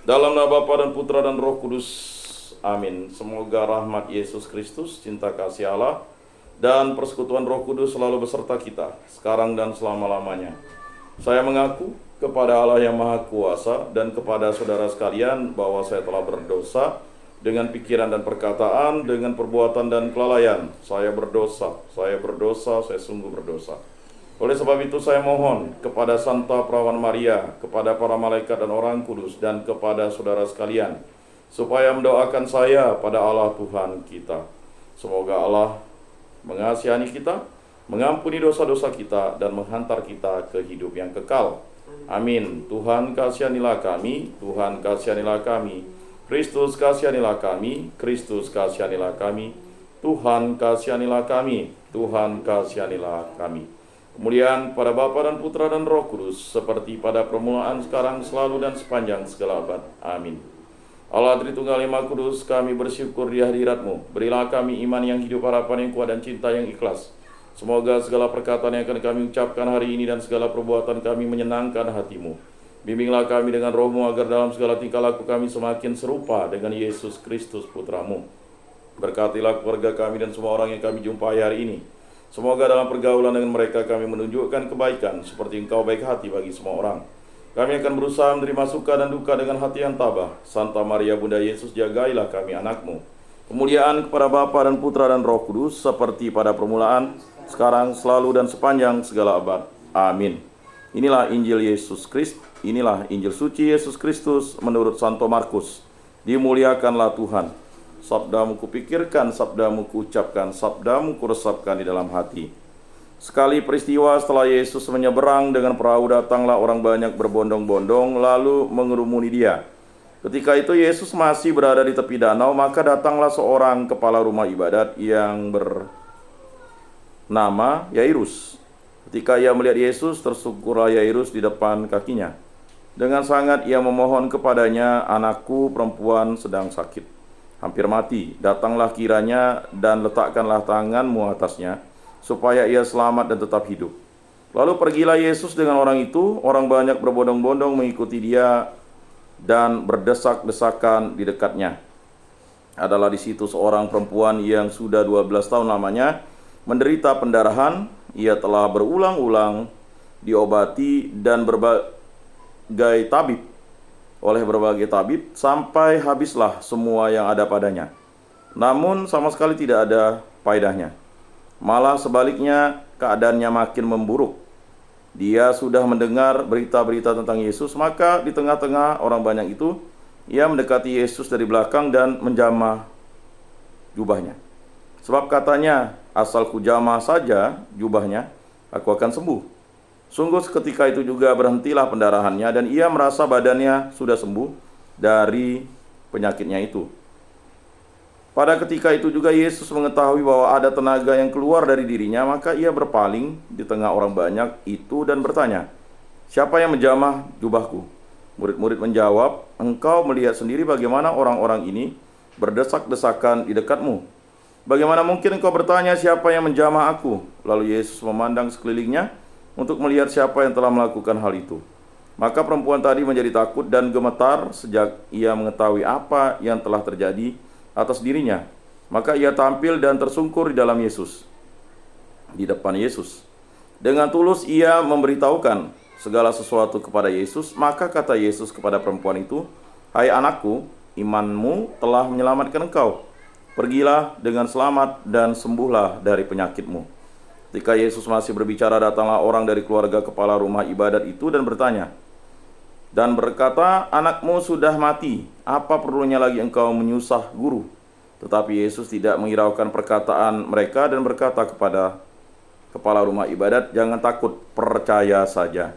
Dalam nama Bapa dan Putra dan Roh Kudus. Amin. Semoga rahmat Yesus Kristus, cinta kasih Allah, dan persekutuan Roh Kudus selalu beserta kita, sekarang dan selama-lamanya. Saya mengaku kepada Allah yang Maha Kuasa dan kepada saudara sekalian bahwa saya telah berdosa dengan pikiran dan perkataan, dengan perbuatan dan kelalaian. Saya berdosa, saya sungguh berdosa. Oleh sebab itu saya mohon kepada Santa Perawan Maria, kepada para malaikat dan orang kudus, dan kepada saudara sekalian, supaya mendoakan saya pada Allah Tuhan kita. Semoga Allah mengasihani kita, mengampuni dosa-dosa kita, dan menghantar kita ke hidup yang kekal. Amin. Tuhan kasihanilah kami, Tuhan kasihanilah kami. Kristus kasihanilah kami, Kristus kasihanilah kami. Tuhan kasihanilah kami, Tuhan kasihanilah kami. Kemuliaan pada Bapa dan Putra dan Roh Kudus, seperti pada permulaan, sekarang, selalu, dan sepanjang segala abad. Amin. Allah Tritunggal Maha Kudus, kami bersyukur di hadirat-Mu. Berilah kami iman yang hidup, harapan yang kuat, dan cinta yang ikhlas. Semoga segala perkataan yang akan kami ucapkan hari ini dan segala perbuatan kami menyenangkan hati-Mu. Bimbinglah kami dengan Roh-Mu agar dalam segala tingkah laku kami semakin serupa dengan Yesus Kristus Putra-Mu. Berkatilah keluarga kami dan semua orang yang kami jumpai hari ini. Semoga dalam pergaulan dengan mereka kami menunjukkan kebaikan seperti Engkau baik hati bagi semua orang. Kami akan berusaha menerima suka dan duka dengan hati yang tabah. Santa Maria Bunda Yesus, jagailah kami anak-Mu. Kemuliaan kepada Bapa dan Putra dan Roh Kudus, seperti pada permulaan, sekarang, selalu, dan sepanjang segala abad. Amin. Inilah Injil Yesus Kristus, inilah Injil suci Yesus Kristus menurut Santo Markus. Dimuliakanlah Tuhan. Sabdamu kupikirkan, sabdamu kuucapkan, sabdamu kuresapkan di dalam hati. Sekali peristiwa setelah Yesus menyeberang dengan perahu, datanglah orang banyak berbondong-bondong lalu mengerumuni Dia. Ketika itu Yesus masih berada di tepi danau, maka datanglah seorang kepala rumah ibadat yang bernama Yairus. Ketika ia melihat Yesus, tersungkurlah Yairus di depan kakinya. Dengan sangat ia memohon kepadanya, "Anakku perempuan sedang sakit, hampir mati. Datanglah kiranya dan letakkanlah tanganmu atasnya, supaya ia selamat dan tetap hidup." Lalu pergilah Yesus dengan orang itu. Orang banyak berbondong-bondong mengikuti Dia dan berdesak-desakan di dekatnya. Adalah di situ seorang perempuan yang sudah 12 tahun lamanya menderita pendarahan. Ia telah berulang-ulang diobati dan oleh berbagai tabib, sampai habislah semua yang ada padanya. Namun sama sekali tidak ada faedahnya. Malah sebaliknya, keadaannya makin memburuk. Dia sudah mendengar berita-berita tentang Yesus, maka di tengah-tengah orang banyak itu, ia mendekati Yesus dari belakang dan menjamah jubahnya. Sebab katanya, "Asal kujamah saja jubahnya, aku akan sembuh." Sungguh seketika itu juga berhentilah pendarahannya dan ia merasa badannya sudah sembuh dari penyakitnya itu. Pada ketika itu juga Yesus mengetahui bahwa ada tenaga yang keluar dari dirinya, maka ia berpaling di tengah orang banyak itu dan bertanya, "Siapa yang menjamah jubahku?" Murid-murid menjawab, "Engkau melihat sendiri bagaimana orang-orang ini berdesak-desakan di dekatmu. Bagaimana mungkin engkau bertanya, 'Siapa yang menjamah aku?'" Lalu Yesus memandang sekelilingnya untuk melihat siapa yang telah melakukan hal itu. Maka perempuan tadi menjadi takut dan gemetar sejak ia mengetahui apa yang telah terjadi atas dirinya. Maka ia tampil dan tersungkur di dalam Yesus, di depan Yesus. Dengan tulus ia memberitahukan segala sesuatu kepada Yesus. Maka kata Yesus kepada perempuan itu, "Hai anakku, imanmu telah menyelamatkan engkau. Pergilah dengan selamat dan sembuhlah dari penyakitmu." Ketika Yesus masih berbicara, datanglah orang dari keluarga kepala rumah ibadat itu dan berkata, "Anakmu sudah mati, apa perlunya lagi engkau menyusah guru?" Tetapi Yesus tidak menghiraukan perkataan mereka dan berkata kepada kepala rumah ibadat, "Jangan takut, percaya saja."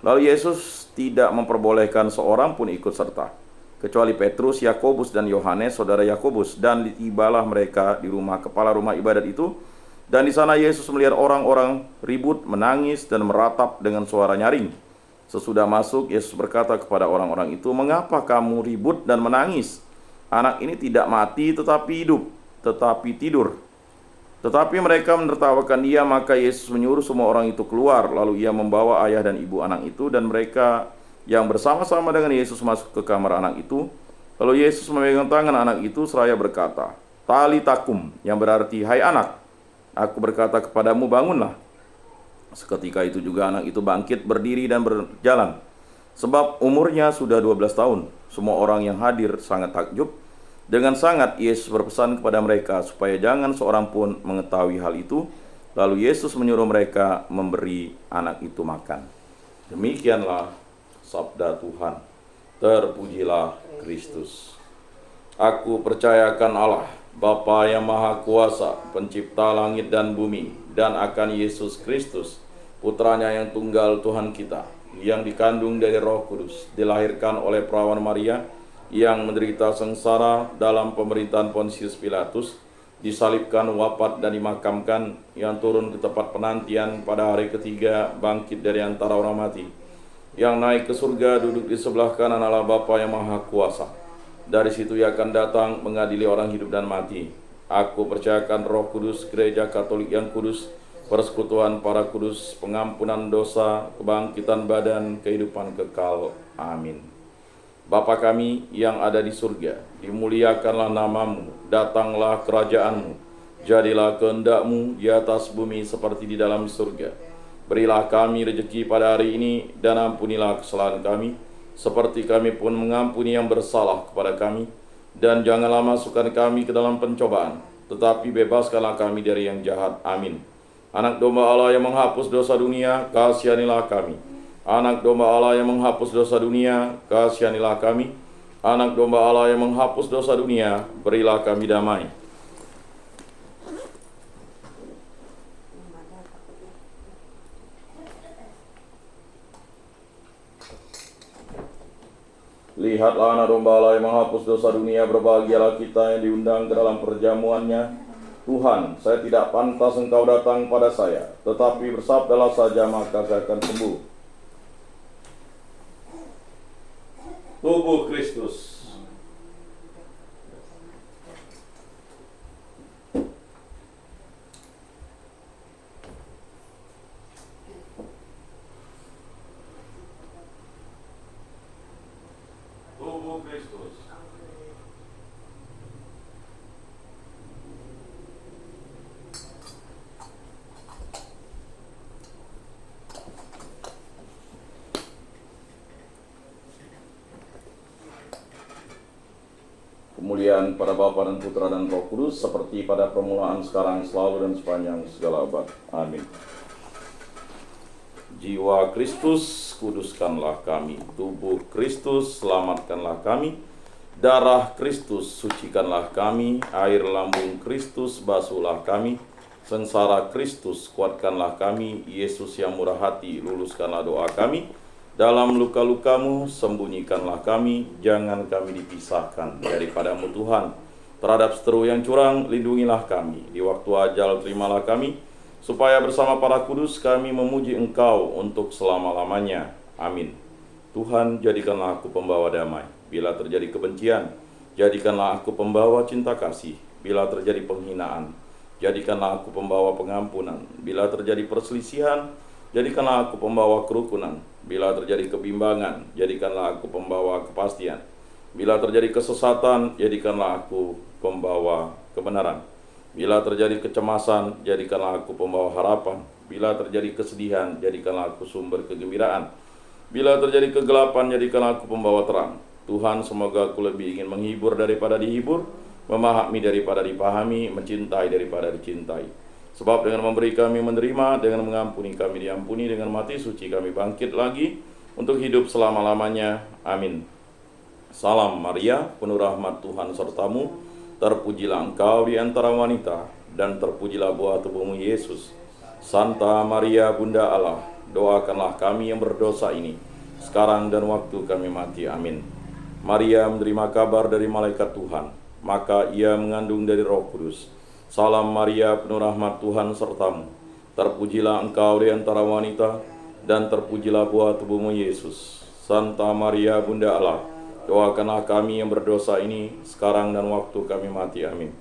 Lalu Yesus tidak memperbolehkan seorang pun ikut serta, kecuali Petrus, Yakobus, dan Yohanes, saudara Yakobus. Dan tibalah mereka di rumah kepala rumah ibadat itu. Dan di sana Yesus melihat orang-orang ribut, menangis, dan meratap dengan suara nyaring. Sesudah masuk, Yesus berkata kepada orang-orang itu, "Mengapa kamu ribut dan menangis? Anak ini tidak mati tetapi hidup, tetapi tidur." Tetapi mereka menertawakan Dia. Maka Yesus menyuruh semua orang itu keluar. Lalu Ia membawa ayah dan ibu anak itu, dan mereka yang bersama-sama dengan Yesus masuk ke kamar anak itu. Lalu Yesus memegang tangan anak itu seraya berkata, "Talitakum," yang berarti, "Hai anak, aku berkata kepadamu, bangunlah." Seketika itu juga anak itu bangkit berdiri dan berjalan. Sebab umurnya sudah 12 tahun. Semua orang yang hadir sangat takjub. Dengan sangat Yesus berpesan kepada mereka supaya jangan seorang pun mengetahui hal itu. Lalu Yesus menyuruh mereka memberi anak itu makan. Demikianlah sabda Tuhan. Terpujilah Kristus. Aku percayakan Allah, Bapa yang Maha Kuasa, pencipta langit dan bumi, dan akan Yesus Kristus, putranya yang tunggal Tuhan kita, yang dikandung dari Roh Kudus, dilahirkan oleh perawan Maria, yang menderita sengsara dalam pemerintahan Pontius Pilatus, disalibkan, wafat, dan dimakamkan, yang turun ke tempat penantian pada hari ketiga, bangkit dari antara orang mati, yang naik ke surga, duduk di sebelah kanan Allah Bapa yang Maha Kuasa. Dari situ ia akan datang mengadili orang hidup dan mati. Aku percayakan Roh Kudus, gereja Katolik yang kudus, persekutuan para kudus, pengampunan dosa, kebangkitan badan, kehidupan kekal. Amin. Bapa kami yang ada di surga, dimuliakanlah namamu, datanglah kerajaanmu, jadilah kehendak-Mu di atas bumi seperti di dalam surga. Berilah kami rezeki pada hari ini, dan ampunilah kesalahan kami, seperti kami pun mengampuni yang bersalah kepada kami. Dan janganlah masukkan kami ke dalam pencobaan, tetapi bebaskanlah kami dari yang jahat. Amin. Anak domba Allah yang menghapus dosa dunia, kasihanilah kami. Anak domba Allah yang menghapus dosa dunia, kasihanilah kami. Anak domba Allah yang menghapus dosa dunia, berilah kami damai. Lihatlah anak domba Allah yang menghapus dosa dunia, berbahagialah kita yang diundang ke dalam perjamuannya. Tuhan, saya tidak pantas Engkau datang pada saya, tetapi bersabdalah saja maka saya akan sembuh. Tubuh Kristus. Tubuh Kristus. Kemuliaan pada Bapa dan Putra dan Roh Kudus, seperti pada permulaan, sekarang, selalu, dan sepanjang segala abad. Amin. Jiwa Kristus, kuduskanlah kami. Tubuh Kristus, selamatkanlah kami. Darah Kristus, sucikanlah kami. Air lambung Kristus, basuhlah kami. Sengsara Kristus, kuatkanlah kami. Yesus yang murah hati, luluskanlah doa kami. Dalam luka-lukamu, sembunyikanlah kami. Jangan kami dipisahkan daripadamu Tuhan. Terhadap seteru yang curang, lindungilah kami. Di waktu ajal, terimalah kami, supaya bersama para kudus kami memuji Engkau untuk selama-lamanya. Amin. Tuhan, jadikanlah aku pembawa damai. Bila terjadi kebencian, jadikanlah aku pembawa cinta kasih. Bila terjadi penghinaan, jadikanlah aku pembawa pengampunan. Bila terjadi perselisihan, jadikanlah aku pembawa kerukunan. Bila terjadi kebimbangan, jadikanlah aku pembawa kepastian. Bila terjadi kesesatan, jadikanlah aku pembawa kebenaran. Bila terjadi kecemasan, jadikanlah aku pembawa harapan. Bila terjadi kesedihan, jadikanlah aku sumber kegembiraan. Bila terjadi kegelapan, jadikanlah aku pembawa terang. Tuhan, semoga aku lebih ingin menghibur daripada dihibur, memahami daripada dipahami, mencintai daripada dicintai. Sebab dengan memberi kami menerima, dengan mengampuni kami diampuni, dengan mati suci kami bangkit lagi untuk hidup selama-lamanya. Amin. Salam Maria, penuh rahmat Tuhan sertamu, terpujilah engkau di antara wanita, dan terpujilah buah tubuhmu Yesus. Santa Maria Bunda Allah, doakanlah kami yang berdosa ini, sekarang dan waktu kami mati. Amin. Maria menerima kabar dari malaikat Tuhan, maka ia mengandung dari Roh Kudus. Salam Maria, penuh rahmat Tuhan sertamu, terpujilah engkau di antara wanita, dan terpujilah buah tubuhmu Yesus. Santa Maria Bunda Allah, doakanlah kami yang berdosa ini, sekarang dan waktu kami mati. Amin.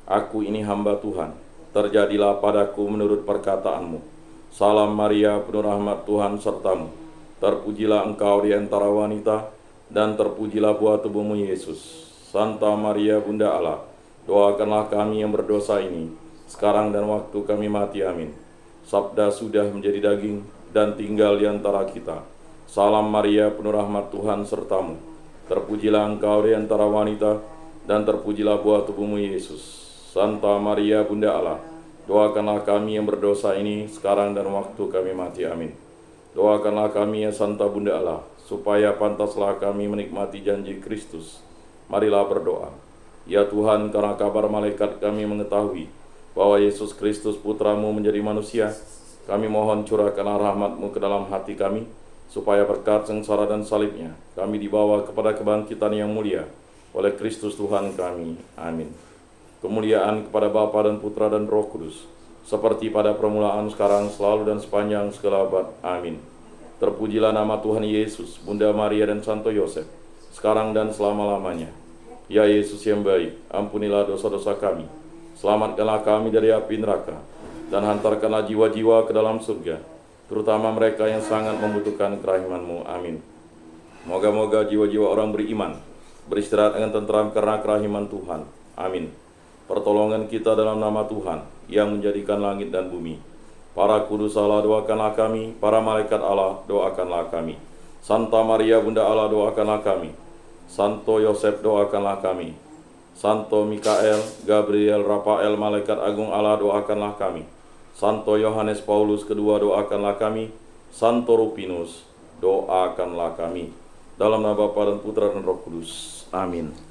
Aku ini hamba Tuhan, terjadilah padaku menurut perkataanmu. Salam Maria, penuh rahmat Tuhan sertamu, Terpujilah engkau di antara wanita, dan terpujilah buah tubuhmu Yesus. Santa Maria Bunda Allah, doakanlah kami yang berdosa ini, sekarang dan waktu kami mati. Amin. Sabda sudah menjadi daging dan tinggal di antara kita. Salam Maria, penuh rahmat Tuhan sertamu. Terpujilah engkau di antara wanita, dan terpujilah buah tubuhmu Yesus. Santa Maria Bunda Allah, doakanlah kami yang berdosa ini, sekarang dan waktu kami mati. Amin. Doakanlah kami ya Santa Bunda Allah, supaya pantaslah kami menikmati janji Kristus. Marilah berdoa. Ya Tuhan, karena kabar malaikat kami mengetahui bahwa Yesus Kristus Putramu menjadi manusia, kami mohon curahkanlah rahmat-Mu ke dalam hati kami, supaya berkat sengsara dan salibnya, kami dibawa kepada kebangkitan yang mulia oleh Kristus Tuhan kami. Amin. Kemuliaan kepada Bapa dan Putra dan Roh Kudus, seperti pada permulaan, sekarang, selalu, dan sepanjang segala abad. Amin. Terpujilah nama Tuhan Yesus, Bunda Maria dan Santo Yosef, sekarang dan selama-lamanya. Ya Yesus yang baik, ampunilah dosa-dosa kami, selamatkanlah kami dari api neraka, dan hantarkanlah jiwa-jiwa ke dalam surga, terutama mereka yang sangat membutuhkan kerahiman-Mu. Amin. Moga-moga jiwa-jiwa orang beriman beristirahat dengan tentram karena kerahiman Tuhan. Amin. Pertolongan kita dalam nama Tuhan yang menjadikan langit dan bumi. Para kudus Allah, doakanlah kami. Para malaikat Allah, doakanlah kami. Santa Maria Bunda Allah, doakanlah kami. Santo Yosef, doakanlah kami. Santo Mikael, Gabriel, Rafael, malaikat agung Allah, doakanlah kami. Santo Yohanes Paulus kedua, doakanlah kami. Santo Rupinus, doakanlah kami. Dalam nama Bapa dan Putra dan Roh Kudus. Amin.